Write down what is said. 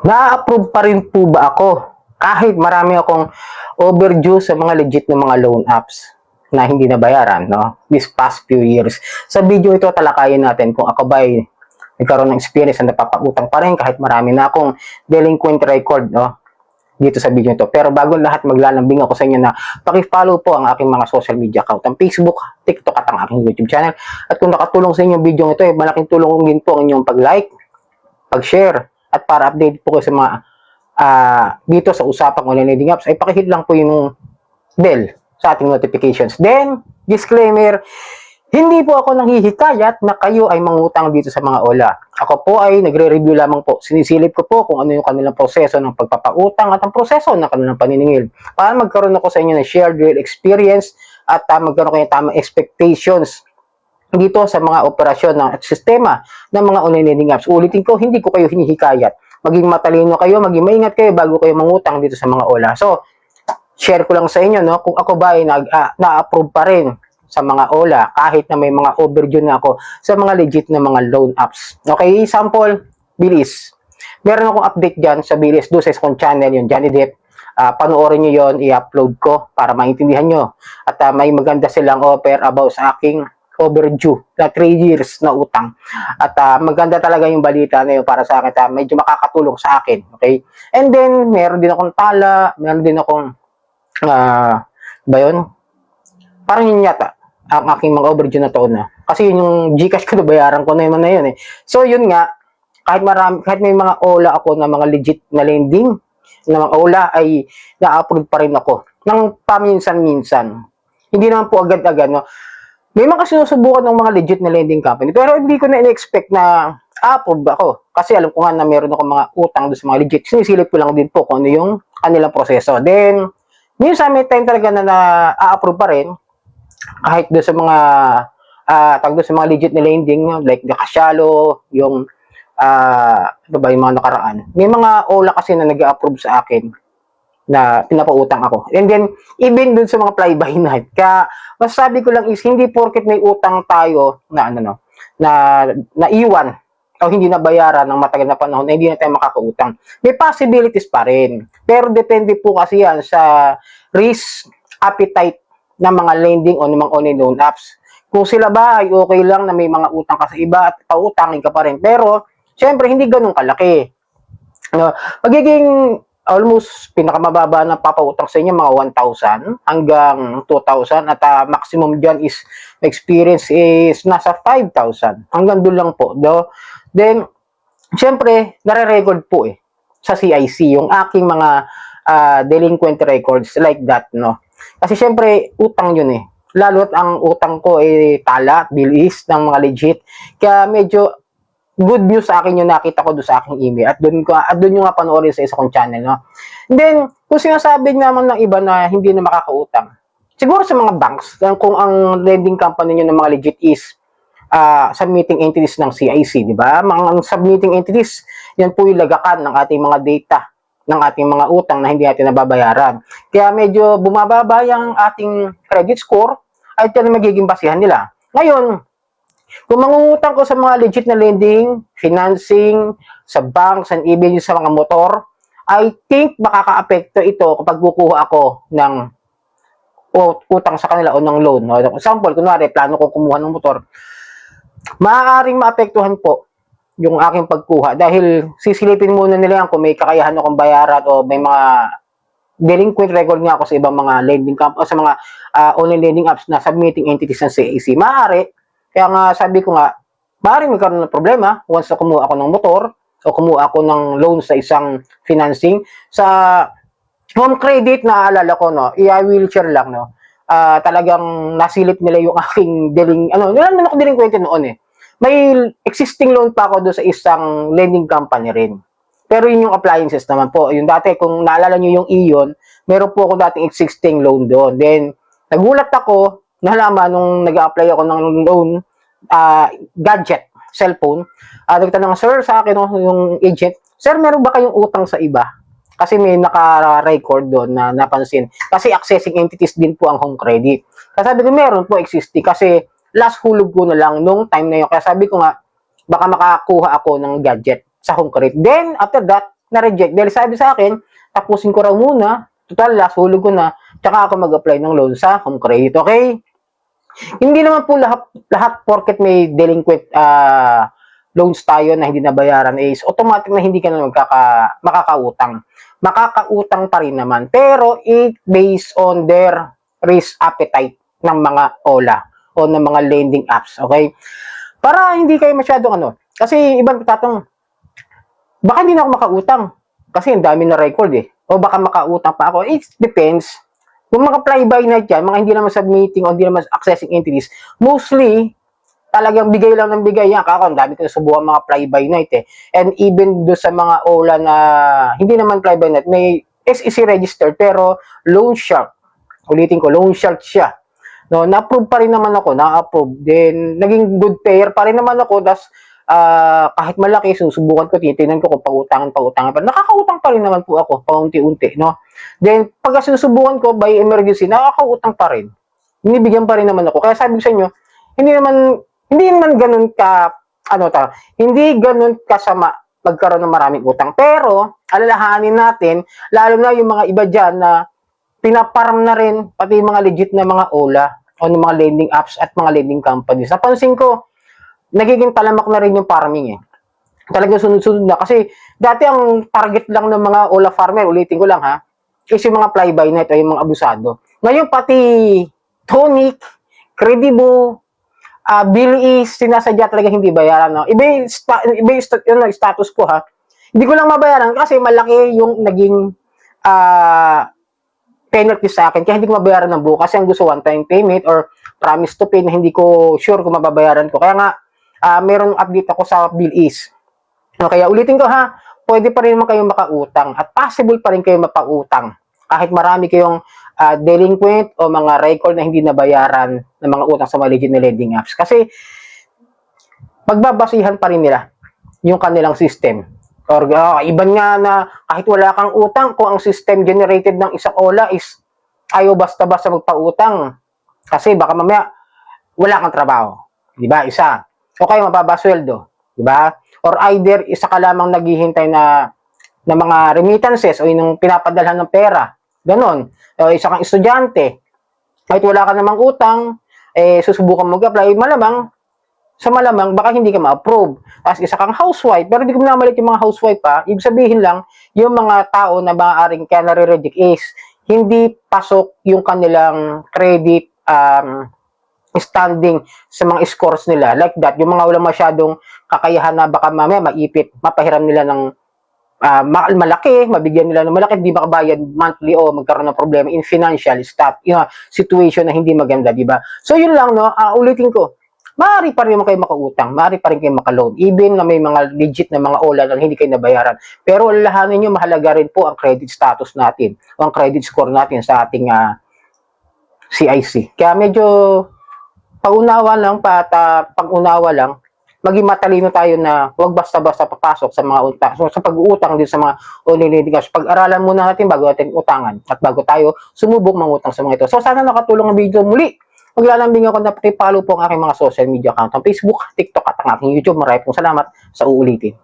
Na-approve pa rin po ba ako kahit marami akong overdue sa mga legit na mga loan apps na hindi nabayaran, no? This past few years. Sa video ito, talakayin natin kung ako ba ay nagkaroon ng experience na napapautang pa rin kahit marami na akong delinquent record, no? Dito sa video ito. Pero bago lahat, maglalambing ako sa inyo na paki-follow po ang aking mga social media account, ang Facebook, TikTok at ang aking YouTube channel. At kung nakatulong sa inyo ang video ito, malaking tulong din po ang inyong pag-like, pag-share, at para update po kayo sa mga dito sa usapang online lending apps, ay pakihit lang po yung bell sa ating notifications. Then, disclaimer, hindi po ako nanghihikayat na kayo ay mangutang dito sa mga OLA. Ako po ay nagre-review lamang po. Sinisilip ko po kung ano yung kanilang proseso ng pagpapautang at ang proseso ng kanilang paniningil. Para magkaroon ako sa inyo ng shared real experience at magkaroon kayo ng tamang expectations dito sa mga operasyon ng sistema ng mga online lending apps. Ulitin ko, hindi ko kayo hinihikayat. Maging matalino kayo, maging maingat kayo bago kayo mangutang dito sa mga OLA. So, share ko lang sa inyo, no, kung ako ba ay na-approve pa rin sa mga OLA kahit na may mga overdue na ako sa mga legit na mga loan apps. Okay, sample, Bilis. Meron akong update dyan sa Bilis, doon sa isang channel, yung Johnny Depp. Panoorin nyo yon, i-upload ko para maintindihan nyo. At may maganda silang offer about sa aking overdue na 3 years na utang. At maganda talaga yung balita na yun para sa akin. Medyo makakatulong sa akin. Okay? And then, meron din akong tala, meron din akong ba yun? Parang yun yata ang aking mga overdue na taon na. Kasi yun yung Gcash ko, nabayaran ko na yun eh. So yun nga, kahit may mga OLA ako na mga legit na lending, na mga OLA ay na-approve pa rin ako. Nang paminsan-minsan. Hindi naman po agad-agad, no? May mga sinusubukan ng mga legit na lending company, pero hindi ko na in-expect na approve ako. Kasi alam ko nga na meron ako mga utang doon sa mga legit. Sinisilip ko lang din po kung ano yung kanilang proseso. Then, minsan may time talaga na na-approve pa rin kahit doon sa mga doon sa mga legit na lending like the Casyalo, yung ano ba yung mga nakaraan. May mga OLA kasi na nag-approve sa akin na pinapautang ako. And then, even dun sa mga fly-by-night. Kaya, masasabi ko lang is, hindi porket may utang tayo na naiwan o hindi nabayaran ng matagal na panahon na hindi na tayo makakautang. May possibilities pa rin. Pero depende po kasi yan sa risk appetite ng mga lending o ng mga online loan apps. Kung sila ba ay okay lang na may mga utang ka sa iba at pautangin ka pa rin. Pero, syempre, hindi ganun kalaki. No? Magiging almost pinakamababa na papautang sa inyo mga 1,000 hanggang 2,000 at maximum dyan is experience is nasa 5,000 hanggang doon lang po. Then, syempre, nare-record po sa CIC yung aking mga delinquent records like that, no? Kasi syempre, utang yun lalo't ang utang ko tala, bilis ng mga legit. Kaya medyo good news sa akin yung nakita ko doon sa aking email at doon yung nga panoorin sa isa kong channel, no? And then, kung sinasabi naman ng iba na hindi na makakautang, siguro sa mga banks, kung ang lending company nyo ng mga legit is submitting entities ng CIC, di ba? Mga submitting entities, yan po yung lagakan ng ating mga data, ng ating mga utang na hindi natin nababayaran. Kaya medyo bumababa yung ating credit score, ay ito na magiging basihan nila. Ngayon, kung mangungutang ko sa mga legit na lending, financing, sa banks, and even sa mga motor, I think makaka-apekto ito kapag kukuha ako ng utang sa kanila o ng loan. No? Example, kunwari, plano ko kumuha ng motor, maaaring maapektuhan po yung aking pagkuha dahil sisilipin muna nila yan kung may kakayahan akong bayaran o may mga delinquent record nga ako sa ibang mga lending company o sa mga online lending apps na submitting entities ng CAC. Maaari, kaya nga sabi ko nga, maaaring magkaroon ng problema once na kumuha ako ng motor o kumuha ako ng loan sa isang financing. Sa home credit, naaalala ko, no, i-wheelchair lang, no, talagang nasilip nila yung aking wala naman ako delinquent noon May existing loan pa ako doon sa isang lending company rin. Pero yun yung appliances naman po. Yung dati, kung naalala nyo yung Ion, meron po ako dating existing loan doon. Then, nagulat ako, nalaman nung nag-apply ako ng loan, gadget, cellphone. Nagtanong, sir, sa akin yung agent, sir, meron ba kayong utang sa iba? Kasi may naka-record doon na napansin. Kasi accessing entities din po ang home credit. Kasi sabi ko, meron po existing. Kasi last hulog ko na lang nung time na yun. Kaya sabi ko nga, baka makakuha ako ng gadget sa home credit. Then, after that, na-reject dahil sabi sa akin, tapusin ko raw muna, total last hulog ko na, tsaka ako mag-apply ng loan sa home credit, okay? Hindi naman po lahat porket may delinquent loans tayo na hindi nabayaran is automatic na hindi ka na makakautang. Makakautang pa rin naman, pero it based on their risk appetite ng mga OLA o ng mga lending apps, okay? Para hindi kayo masyadong kasi ibang tatong, baka hindi na ako makautang kasi ang dami na record o baka makautang pa ako. It depends. Yung mga fly-by-night yan, mga hindi naman submitting o hindi naman accessing entities, mostly, talagang bigay lang ng bigay yan. Kako, ang dami ko nasubukan mga fly-by-night And even do sa mga OLA na hindi naman fly-by-night, may SEC registered pero loan shark. Ulitin ko, loan shark siya. No, na-approve pa rin naman ako, na-approve. Then, naging good payer pa rin naman ako. Tapos, kahit malaki, susubukan ko, titignan ko kung pautangan pa. Nakakautang pa rin naman po ako, paunti-unti, no? Then, pag susubukan ko, by emergency, nakakautang pa rin. Binibigyan pa rin naman ako. Kaya sabi ko sa inyo, hindi naman ganun hindi ganun kasama magkaroon ng maraming utang. Pero, alalahanin natin, lalo na yung mga iba dyan na pinaparam na rin, pati yung mga legit na mga OLA o ng mga lending apps at mga lending companies. Napansin ko, nagiging talamak na rin yung farming Talagang sunod-sunod na. Kasi dati ang target lang ng mga OLA farmer, ulitin ko lang is yung mga fly-by-night o yung mga abusado. Ngayon pati Tonic, Credibo, Bilis, sinasadya talaga hindi bayaran. No? Iba yung status ko Hindi ko lang mabayaran kasi malaki yung naging penalty sa akin. Kaya hindi ko mabayaran ng buo. Kasi ang gusto one-time payment or promise to pay na hindi ko sure kung mababayaran ko. Kaya nga, meron update ako sa Bilis. No, kaya ulitin ko pwede pa rin naman kayong makautang at possible pa rin kayong mapautang. Kahit marami kayong delinquent o mga record na hindi nabayaran ng mga utang sa mga legit na lending apps. Kasi, magbabasihan pa rin nila yung kanilang system. Or iban nga na kahit wala kang utang, kung ang system generated ng isang OLA is ayaw basta-basta magpautang. Kasi baka mamaya wala kang trabaho. Diba? Isa. O kaya mababa sweldo. Diba? Or either isa ka lamang naghihintay na mga remittances o yung pinapadalhan ng pera. Ganon. O isa kang estudyante. Kahit wala ka namang utang, susubukan mag-apply, malamang, baka hindi ka ma-approve. Tapos isa kang housewife, pero hindi ko minamalit yung mga housewife ibig sabihin lang, yung mga tao na maaaring kaya nare-reject is, hindi pasok yung kanilang credit standing sa mga scores nila. Like that, yung mga walang masyadong kakayahan na baka mamaya maipit, mapahiram nila ng malaki, mabigyan nila ng malaki, hindi makabayad monthly o magkaroon ng problema in financial situation na hindi maganda, di ba? So yun lang, no? Ulitin ko, maaari pa rin kayo makautang, maaari pa rin kayo makaloan, even na may mga legit na mga OLA na hindi kayo nabayaran. Pero alalahanin nyo, mahalaga rin po ang credit status natin, o ang credit score natin sa ating CIC. Kaya medyo pag-unawa lang, maging matalino tayo na huwag basta-basta papasok sa mga utang. So, sa pag-uutang din sa mga online cash, pag-aralan muna natin bago natin utangan at bago tayo sumubok mangutang sa mga ito. So, sana nakatulong ang video muli. Maglalambing ako na paki-follow po ang aking mga social media account, ang Facebook, TikTok at ang aking YouTube. Maraming pong salamat sa uulitin.